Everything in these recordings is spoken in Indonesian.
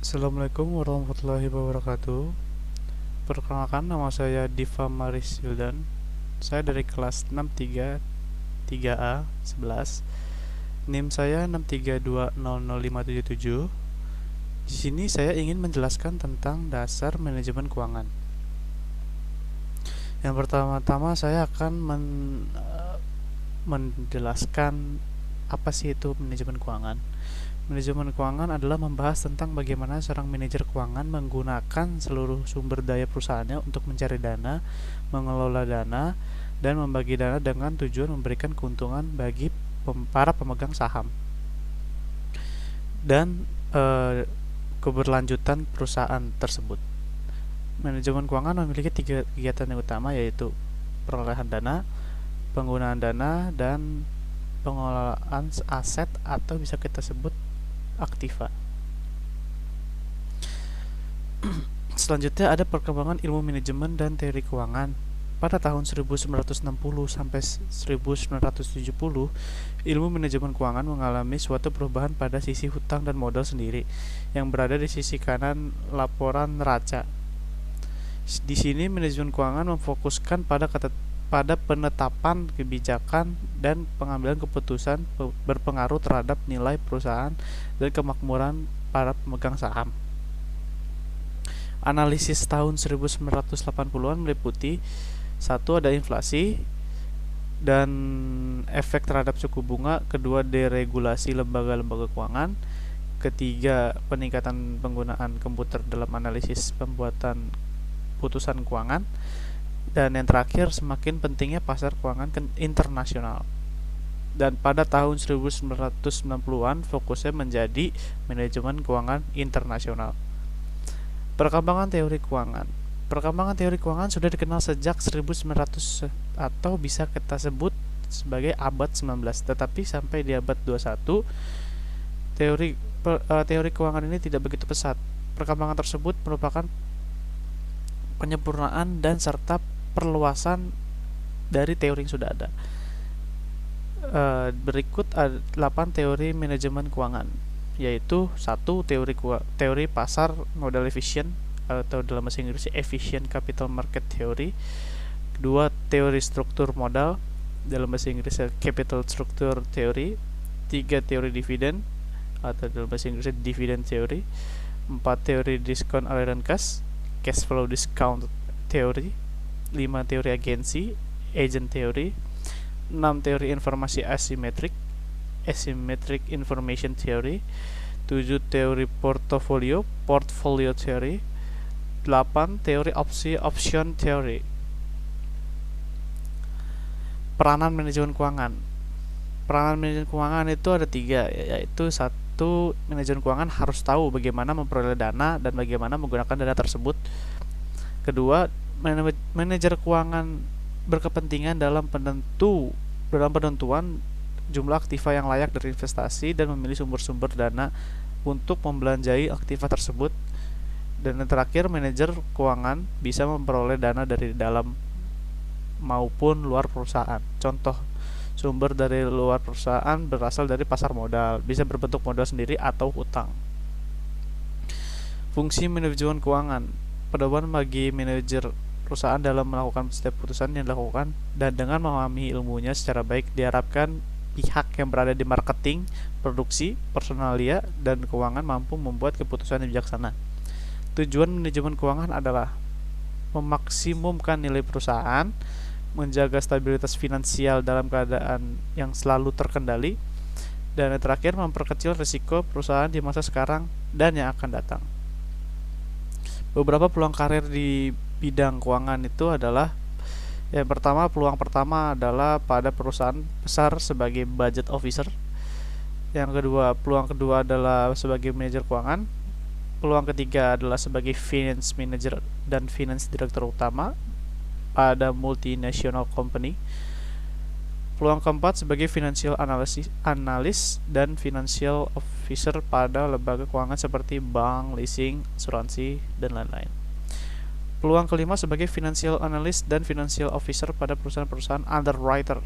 Assalamualaikum warahmatullahi wabarakatuh. Perkenalkan, nama saya Diva Maris Hildan. Saya dari kelas 633A 11. NIM saya 632000577. Di sini saya ingin menjelaskan tentang dasar manajemen keuangan. Yang pertama-tama saya akan menjelaskan apa sih itu manajemen keuangan. Manajemen keuangan adalah membahas tentang bagaimana seorang manajer keuangan menggunakan seluruh sumber daya perusahaannya untuk mencari dana, mengelola dana, dan membagi dana dengan tujuan memberikan keuntungan bagi para pemegang saham dan keberlanjutan perusahaan tersebut. Manajemen keuangan memiliki 3 kegiatan yang utama, yaitu perolehan dana, penggunaan dana, dan pengelolaan aset atau bisa kita sebut aktiva. Selanjutnya ada perkembangan ilmu manajemen dan teori keuangan. Pada tahun 1960 sampai 1970, ilmu manajemen keuangan mengalami suatu perubahan pada sisi hutang dan modal sendiri yang berada di sisi kanan laporan neraca. Di sini manajemen keuangan memfokuskan pada penetapan kebijakan dan pengambilan keputusan berpengaruh terhadap nilai perusahaan dan kemakmuran para pemegang saham. Analisis tahun 1980-an meliputi: 1. Ada inflasi dan efek terhadap suku bunga. 2. Deregulasi lembaga-lembaga keuangan. 3. Peningkatan penggunaan komputer dalam analisis pembuatan putusan keuangan. Dan yang terakhir, semakin pentingnya pasar keuangan internasional. Dan pada tahun 1990-an fokusnya menjadi manajemen keuangan internasional. Perkembangan teori keuangan. Perkembangan teori keuangan sudah dikenal sejak 1900 atau bisa kita sebut sebagai abad 19, tetapi sampai di abad 21 teori keuangan ini tidak begitu pesat. Perkembangan tersebut merupakan penyempurnaan dan serta perluasan dari teori yang sudah ada. Berikut 8 teori manajemen keuangan, yaitu 1. Teori pasar modal efisien atau dalam bahasa Inggris efficient capital market theory. 2. Teori struktur modal, dalam bahasa Inggris capital structure theory. 3. Teori dividen atau dalam bahasa Inggris dividend theory. 4. Teori discount aliran cash flow discount theory. 5. Teori agensi agent theory. 6. Teori informasi asymmetric information theory. 7. Teori portfolio theory. 8. Teori option theory. Peranan manajemen keuangan. Peranan manajemen keuangan itu ada 3, yaitu 1. Manajemen keuangan harus tahu bagaimana memperoleh dana dan bagaimana menggunakan dana tersebut. 2. Manajer keuangan berkepentingan dalam penentuan jumlah aktiva yang layak dari investasi dan memilih sumber-sumber dana untuk membelanjai aktiva tersebut. Dan yang terakhir, manajer keuangan bisa memperoleh dana dari dalam maupun luar perusahaan. Contoh, sumber dari luar perusahaan berasal dari pasar modal, bisa berbentuk modal sendiri atau hutang. Fungsi manajemen keuangan. Pedoman bagi manajer perusahaan dalam melakukan setiap keputusan yang dilakukan, dan dengan memahami ilmunya secara baik, diharapkan pihak yang berada di marketing, produksi, personalia, dan keuangan mampu membuat keputusan yang bijaksana. Tujuan manajemen keuangan adalah memaksimumkan nilai perusahaan, menjaga stabilitas finansial dalam keadaan yang selalu terkendali, dan yang terakhir, memperkecil risiko perusahaan di masa sekarang dan yang akan datang. Beberapa peluang karir di bidang keuangan itu adalah: yang pertama, peluang pertama adalah pada perusahaan besar sebagai budget officer. Yang kedua, peluang kedua adalah sebagai manajer keuangan. Peluang ketiga adalah sebagai finance manager dan finance director utama pada multinational company. Peluang keempat sebagai financial analyst dan financial officer pada lembaga keuangan seperti bank, leasing, asuransi, dan lain-lain. Peluang kelima sebagai financial analyst dan financial officer pada perusahaan-perusahaan underwriter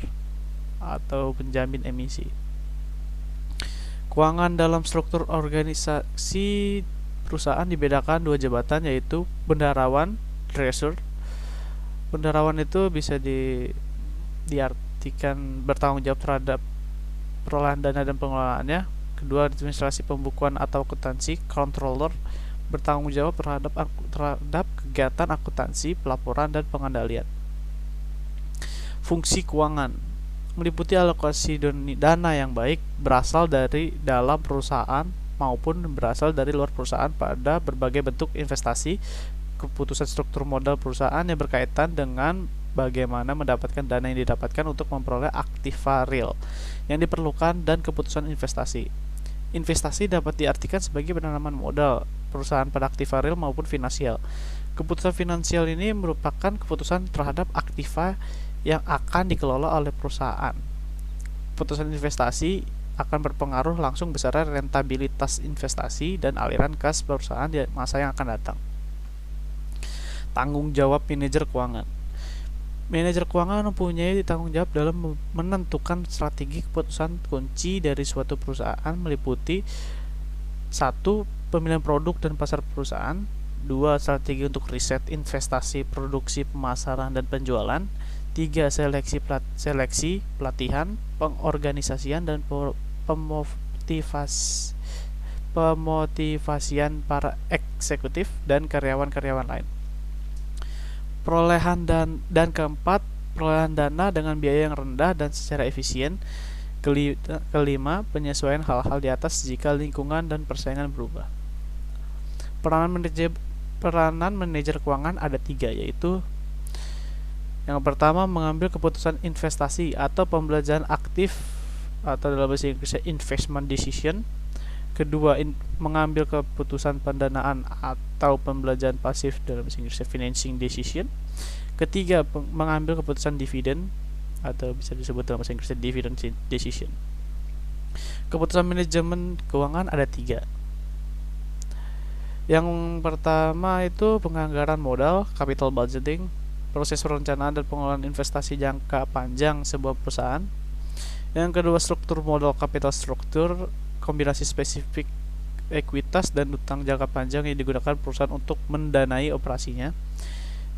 atau penjamin emisi. Keuangan dalam struktur organisasi perusahaan dibedakan dua jabatan, yaitu bendaharawan, treasurer. Bendaharawan itu bisa diartikan bertanggung jawab terhadap perolehan dana dan pengelolaannya. Kedua, administrasi pembukuan atau akuntansi, controller, bertanggung jawab terhadap kegiatan akuntansi, pelaporan, dan pengendalian. Fungsi keuangan meliputi alokasi dana yang baik berasal dari dalam perusahaan maupun berasal dari luar perusahaan pada berbagai bentuk investasi, keputusan struktur modal perusahaan yang berkaitan dengan bagaimana mendapatkan dana yang didapatkan untuk memperoleh aktiva real yang diperlukan, dan keputusan investasi. Investasi dapat diartikan sebagai penanaman modal perusahaan pada aktiva real maupun finansial. Keputusan finansial ini merupakan keputusan terhadap aktiva yang akan dikelola oleh perusahaan. Keputusan investasi akan berpengaruh langsung besar rentabilitas investasi dan aliran kas perusahaan di masa yang akan datang. Tanggung jawab manajer keuangan. Manajer keuangan mempunyai tanggung jawab dalam menentukan strategi keputusan kunci dari suatu perusahaan, meliputi 1. Pemilihan produk dan pasar perusahaan. 2. Strategi untuk riset, investasi, produksi, pemasaran, dan penjualan. 3. Seleksi, pelatihan, pengorganisasian, dan pemotivasian para eksekutif dan karyawan-karyawan lain. Perolehan dan keempat, perolehan dana dengan biaya yang rendah dan secara efisien. Kelima, penyesuaian hal-hal di atas jika lingkungan dan persaingan berubah. Peranan manajer keuangan ada 3, yaitu yang pertama, mengambil keputusan investasi atau pembelanjaan aktif atau dalam bahasa Inggrisnya investment decision. Kedua, mengambil keputusan pendanaan atau pembelanjaan pasif dalam bahasa Inggrisnya financing decision. Ketiga, mengambil keputusan dividen atau bisa disebut dalam bahasa Inggrisnya dividend decision. Keputusan manajemen keuangan ada 3. Yang pertama itu penganggaran modal, capital budgeting, proses perencanaan dan pengelolaan investasi jangka panjang sebuah perusahaan. Yang kedua, struktur modal, capital structure, kombinasi spesifik ekuitas dan utang jangka panjang yang digunakan perusahaan untuk mendanai operasinya.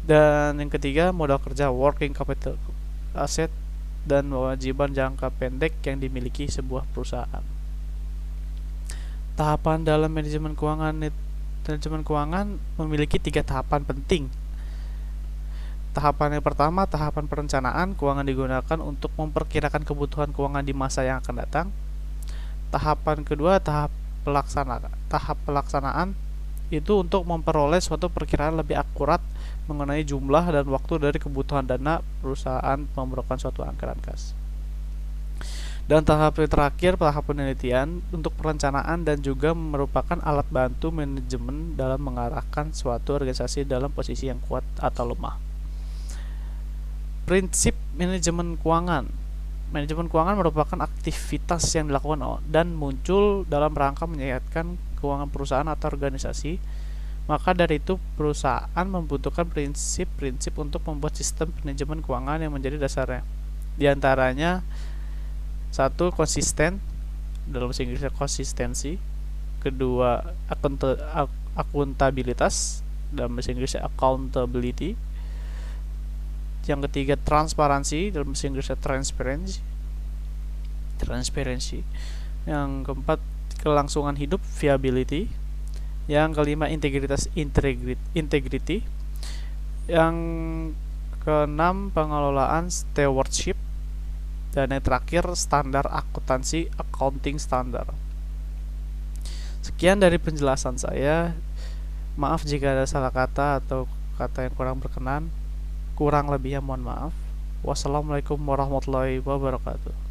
Dan yang ketiga, modal kerja, working capital asset, dan kewajiban jangka pendek yang dimiliki sebuah perusahaan. Tahapan dalam manajemen keuangan memiliki 3 tahapan penting. Tahapan yang pertama, tahapan perencanaan. Keuangan digunakan untuk memperkirakan kebutuhan keuangan di masa yang akan datang. Tahapan kedua, tahap pelaksanaan itu untuk memperoleh suatu perkiraan lebih akurat mengenai jumlah dan waktu dari kebutuhan dana perusahaan memerlukan suatu anggaran kas. Dan tahap terakhir, tahap penelitian untuk perencanaan dan juga merupakan alat bantu manajemen dalam mengarahkan suatu organisasi dalam posisi yang kuat atau lemah. Prinsip manajemen keuangan. Manajemen keuangan merupakan aktivitas yang dilakukan dan muncul dalam rangka menyehatkan keuangan perusahaan atau organisasi. Maka dari itu, perusahaan membutuhkan prinsip-prinsip untuk membuat sistem manajemen keuangan yang menjadi dasarnya. Di antaranya, 1. Konsisten, dalam bahasa Inggrisnya konsistensi. Kedua, akuntabilitas, dalam bahasa Inggrisnya accountability. Yang ketiga, transparansi, dalam bahasa Inggrisnya transparency. Yang keempat, kelangsungan hidup, viability. Yang kelima, integrity. Yang keenam, pengelolaan, stewardship. Dan yang terakhir, standar akuntansi, accounting standard. Sekian dari penjelasan saya. Maaf jika ada salah kata atau kata yang kurang berkenan. Kurang lebihnya mohon maaf. Wassalamualaikum warahmatullahi wabarakatuh.